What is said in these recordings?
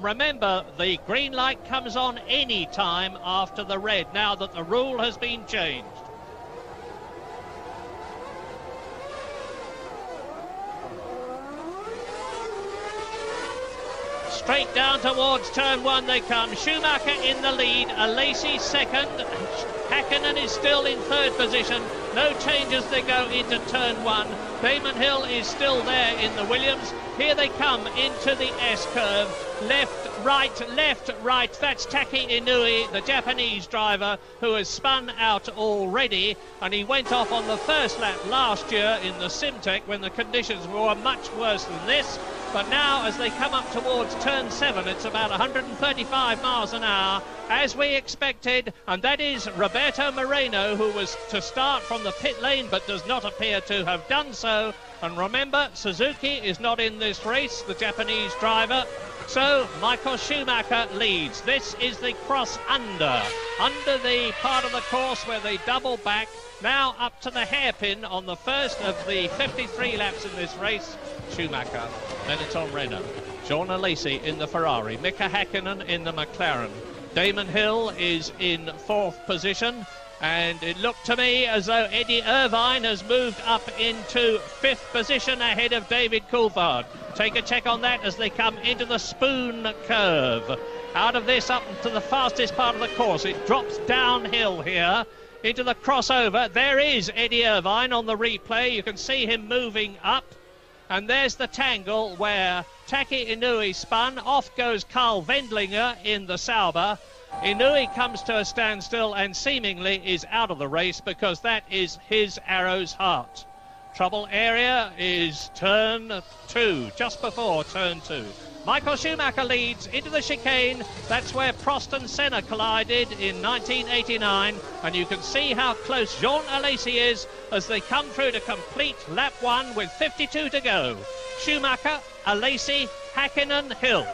Remember, the green light comes on any time after the red, now that the rule has been changed. Straight down towards turn one they come. Schumacher in the lead, Alesi second. Hakkinen is still in third position. No changes, they go into turn one. Damon Hill is still there in the Williams. Here they come into the S-curve. Left, right. That's Taki Inui, the Japanese driver, who has spun out already. And he went off on the first lap last year in the Simtek when the conditions were much worse than this. But now, as they come up towards turn 7, it's about 135 miles an hour, as we expected. And that is Roberto Moreno, who was to start from the pit lane, but does not appear to have done so. And remember, Suzuki is not in this race, the Japanese driver. So Michael Schumacher leads. This is the cross under the part of the course where they double back. Now up to the hairpin on the first of the 53 laps in this race. Schumacher, Benetton Renault, Jean Alesi in the Ferrari, Mika Hakkinen in the McLaren. Damon Hill is in fourth position, and it looked to me as though Eddie Irvine has moved up into fifth position ahead of David Coulthard. Take a check on that as they come into the Spoon curve. Out of this up to the fastest part of the course, it drops downhill here into the crossover. There is Eddie Irvine on the replay. You can see him moving up. And there's the tangle where Taki Inui spun. Off goes Carl Wendlinger in the Sauber. Inui comes to a standstill and seemingly is out of the race because that is his Arrow's Heart. Trouble area is turn 2, just before turn 2. Michael Schumacher leads into the chicane. That's where Prost and Senna collided in 1989. And you can see how close Jean Alesi is as they come through to complete lap 1 with 52 to go. Schumacher, Alesi, Hakkinen, Hill.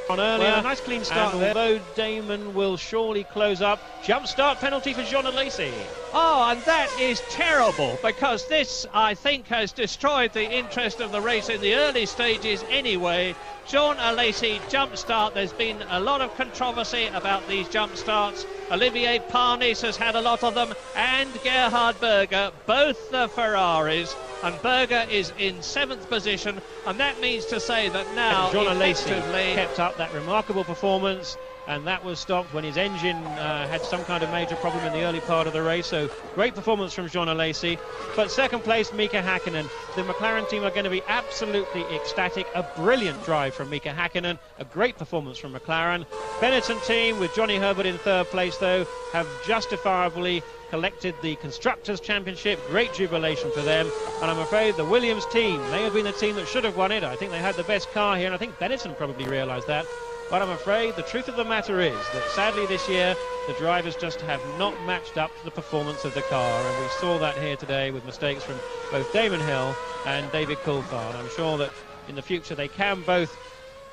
On earlier, well, a nice clean start there. Although Damon will surely close up, jump start penalty for Jean Alesi. Oh, and that is terrible, because this, I think, has destroyed the interest of the race in the early stages anyway. Jean Alesi jump start. There's been a lot of controversy about these jump starts. Olivier Panis has had a lot of them, and Gerhard Berger, both the Ferraris. And Berger is in 7th position, and that means to say that now Jean Alesi effectively kept up that remarkable performance, and that was stopped when his engine had some kind of major problem in the early part of the race. So great performance from Jean Alesi. But second place, Mika Hakkinen. The McLaren team are going to be absolutely ecstatic. A brilliant drive from Mika Hakkinen, a great performance from McLaren. Benetton team with Johnny Herbert in third place, though, have justifiably collected the Constructors' Championship. Great jubilation for them. And I'm afraid the Williams team may have been the team that should have won it. I think they had the best car here, and I think Benetton probably realised that. But I'm afraid the truth of the matter is that sadly this year the drivers just have not matched up to the performance of the car, and we saw that here today with mistakes from both Damon Hill and David Coulthard. I'm sure that in the future they can both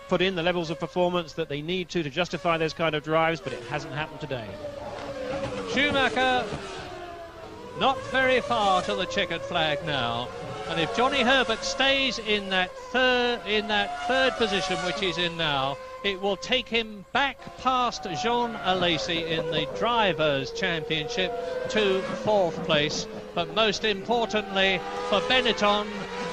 put in the levels of performance that they need to justify those kind of drives, but it hasn't happened today. Schumacher not very far to the checkered flag now, and if Johnny Herbert stays in that third position which he's in now, it will take him back past Jean Alesi in the Drivers' Championship to 4th place. But most importantly for Benetton,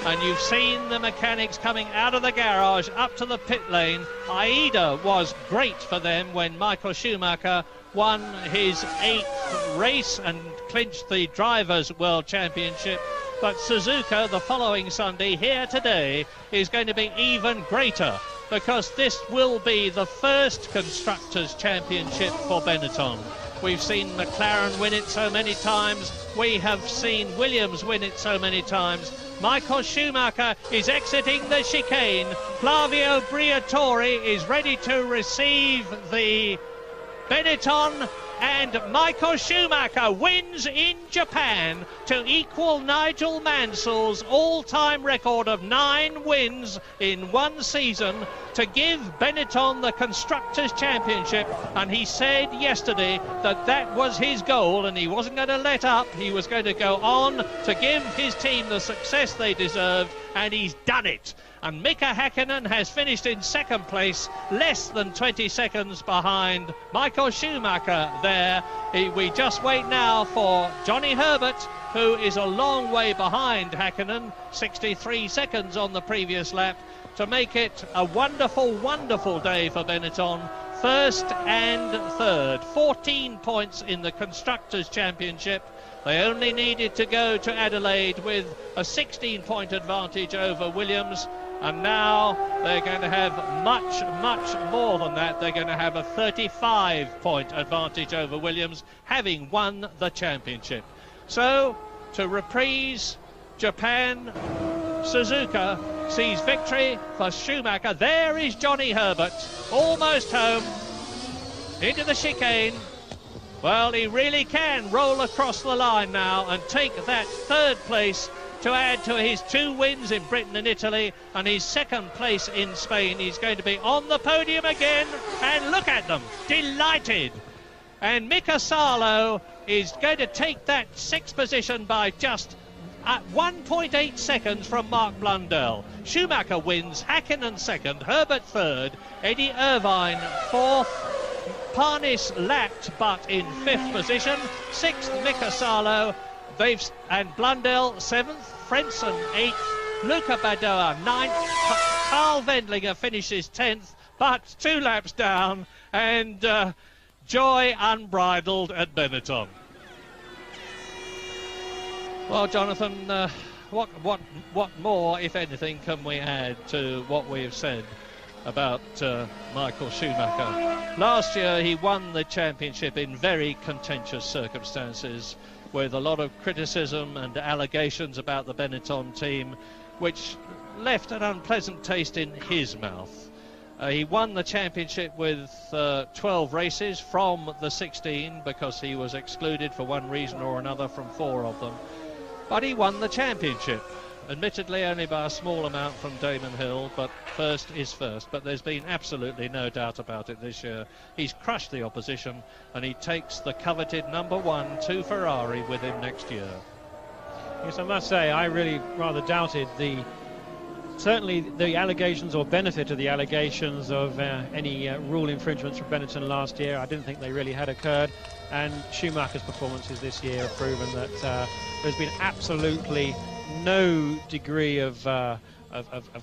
and you've seen the mechanics coming out of the garage up to the pit lane. Aida was great for them when Michael Schumacher won his 8th race and clinched the Drivers' World Championship. But Suzuka, the following Sunday, here today, is going to be even greater, because this will be the first Constructors' Championship for Benetton. We've seen McLaren win it so many times. We have seen Williams win it so many times. Michael Schumacher is exiting the chicane. Flavio Briatore is ready to receive the Benetton, and Michael Schumacher wins in Japan to equal Nigel Mansell's all-time record of 9 wins in one season, to give Benetton the Constructors' Championship. And he said yesterday that that was his goal and he wasn't going to let up. He was going to go on to give his team the success they deserved, and he's done it. And Mika Häkkinen has finished in second place, less than 20 seconds behind Michael Schumacher there. We just wait now for Johnny Herbert, who is a long way behind Häkkinen, 63 seconds on the previous lap, to make it a wonderful, wonderful day for Benetton. First and third, 14 points in the Constructors' Championship. They only needed to go to Adelaide with a 16-point advantage over Williams, and now they're going to have much, much more than that. They're going to have a 35-point advantage over Williams, having won the championship. So, to reprise, Japan, Suzuka sees victory for Schumacher. There is Johnny Herbert, almost home, into the chicane. Well, he really can roll across the line now and take that third place to add to his 2 wins in Britain and Italy and his second place in Spain. He's going to be on the podium again, and look at them, delighted. And Mika Salo is going to take that 6th position by just 1.8 seconds from Mark Blundell. Schumacher wins, Häkkinen second, Herbert third, Eddie Irvine fourth, Parnis lapped but in 5th position, 6th Mika Salo, and Blundell 7th, Frenson 8th, Luca Badoa 9th, Carl Wendlinger finishes 10th, but 2 laps down, and joy unbridled at Benetton. Well, Jonathan, what more, if anything, can we add to what we have said about Michael Schumacher? Last year he won the championship in very contentious circumstances, with a lot of criticism and allegations about the Benetton team, which left an unpleasant taste in his mouth. He won the championship with 12 races from the 16, because he was excluded for one reason or another from 4 of them. But he won the championship, admittedly only by a small amount from Damon Hill, but first is first. But there's been absolutely no doubt about it this year. He's crushed the opposition, and he takes the coveted number 1 to Ferrari with him next year. Yes, I must say, I really rather doubted certainly the allegations, or benefit of the allegations, of any rule infringements from Benetton last year. I didn't think they really had occurred, and Schumacher's performances this year have proven that there's been absolutely no degree of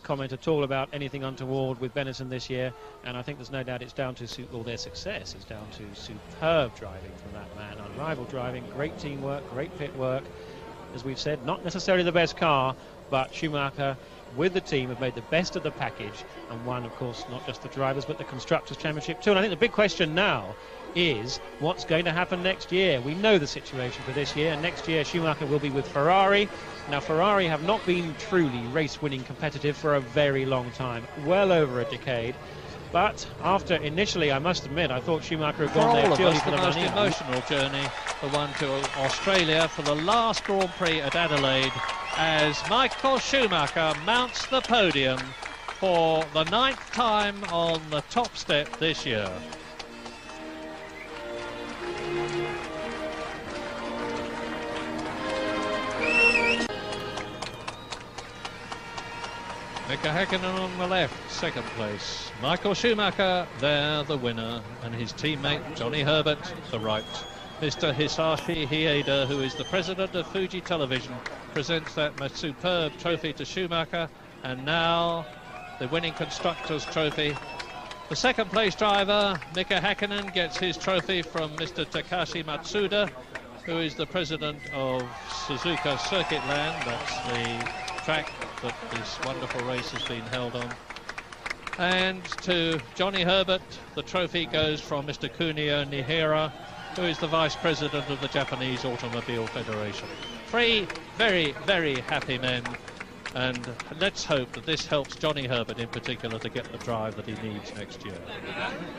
comment at all about anything untoward with Benetton this year, and I think there's no doubt it's down to their success is down to superb driving from that man, unrivaled driving, great teamwork, great pit work. As we've said, not necessarily the best car, but Schumacher with the team have made the best of the package and won, of course, not just the drivers but the Constructors' Championship too. And I think the big question now is what's going to happen next year. We know the situation for this year, and next year Schumacher will be with Ferrari. Now, Ferrari have not been truly race-winning competitive for a very long time, well over a decade. But after initially, I must admit, I thought Schumacher had gone there purely for the money. The most emotional journey, the one to Australia for the last Grand Prix at Adelaide, as Michael Schumacher mounts the podium for the 9th time on the top step this year. Mika Häkkinen on the left, 2nd place. Michael Schumacher there, the winner, and his teammate Johnny Herbert, the right. Mr. Hisashi Hieda, who is the president of Fuji Television, presents that superb trophy to Schumacher, and now the winning Constructors' Trophy. The 2nd place driver, Mika Häkkinen, gets his trophy from Mr. Takashi Matsuda, who is the president of Suzuka Circuit Land. That's the track that this wonderful race has been held on. And to Johnny Herbert, the trophy goes from Mr. Kunio Nihira, who is the vice president of the Japanese Automobile Federation. 3 very, very happy men, and let's hope that this helps Johnny Herbert in particular to get the drive that he needs next year.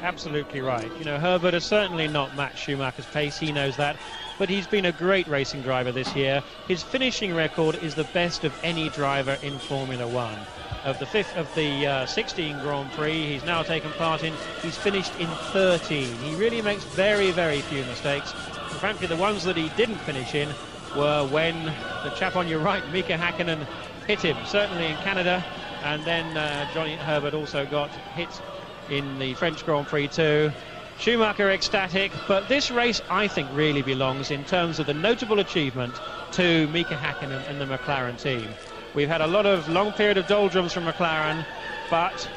Absolutely right. You know, Herbert has certainly not matched Schumacher's pace, he knows that, but he's been a great racing driver this year. His finishing record is the best of any driver in Formula One. Of the 16 Grand Prix he's now taken part in, he's finished in 13. He really makes very, very few mistakes. And frankly, the ones that he didn't finish in were when the chap on your right, Mika Häkkinen, hit him. Certainly in Canada, And then Johnny Herbert also got hit in the French Grand Prix too. Schumacher ecstatic, but this race I think really belongs, in terms of the notable achievement, to Mika Hakkinen and the McLaren team. We've had a lot of long period of doldrums from McLaren, but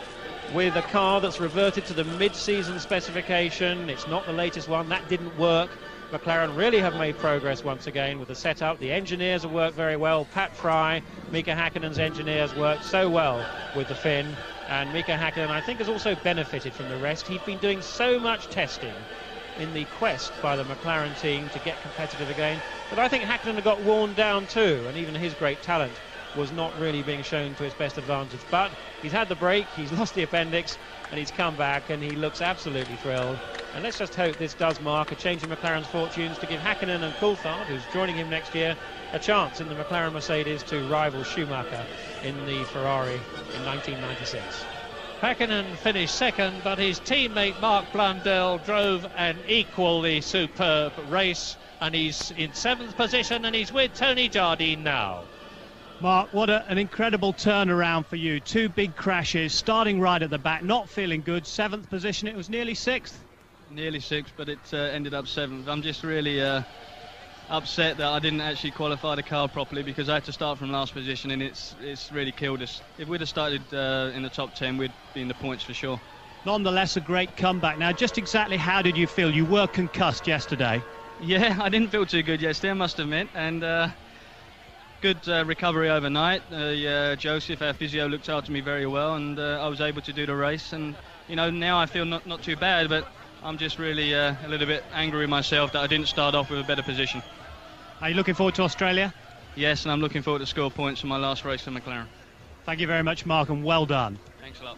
with a car that's reverted to the mid-season specification, it's not the latest one, that didn't work. McLaren really have made progress once again with the setup. The engineers have worked very well. Pat Fry, Mika Hakkinen's engineers, worked so well with the Finn. And Mika Hakkinen, I think, has also benefited from the rest. He'd been doing so much testing in the quest by the McLaren team to get competitive again, but I think Hakkinen got worn down too, and even his great talent was not really being shown to his best advantage. But he's had the break, he's lost the appendix, and he's come back, and he looks absolutely thrilled. And let's just hope this does mark a change in McLaren's fortunes to give Hakkinen and Coulthard, who's joining him next year, a chance in the McLaren Mercedes to rival Schumacher in the Ferrari in 1996. Hakkinen finished second, but his teammate Mark Blundell drove an equally superb race, and he's in 7th position, and he's with Tony Jardine now. Mark, what an incredible turnaround for you. 2 big crashes, starting right at the back, not feeling good. 7th position, it was nearly 6th. Nearly 6th, but it ended up 7th. I'm just really upset that I didn't actually qualify the car properly, because I had to start from last position, and it's really killed us. If we'd have started in the top 10, we'd be in the points for sure. Nonetheless, a great comeback. Now, just exactly how did you feel? You were concussed yesterday. Yeah, I didn't feel too good yesterday, I must admit, and good recovery overnight. Joseph, our physio, looked after me very well, and I was able to do the race, and you know, now I feel not too bad, but I'm just really a little bit angry with myself that I didn't start off with a better position. Are you looking forward to Australia? Yes, and I'm looking forward to score points for my last race for McLaren. Thank you very much, Mark, and well done. Thanks a lot.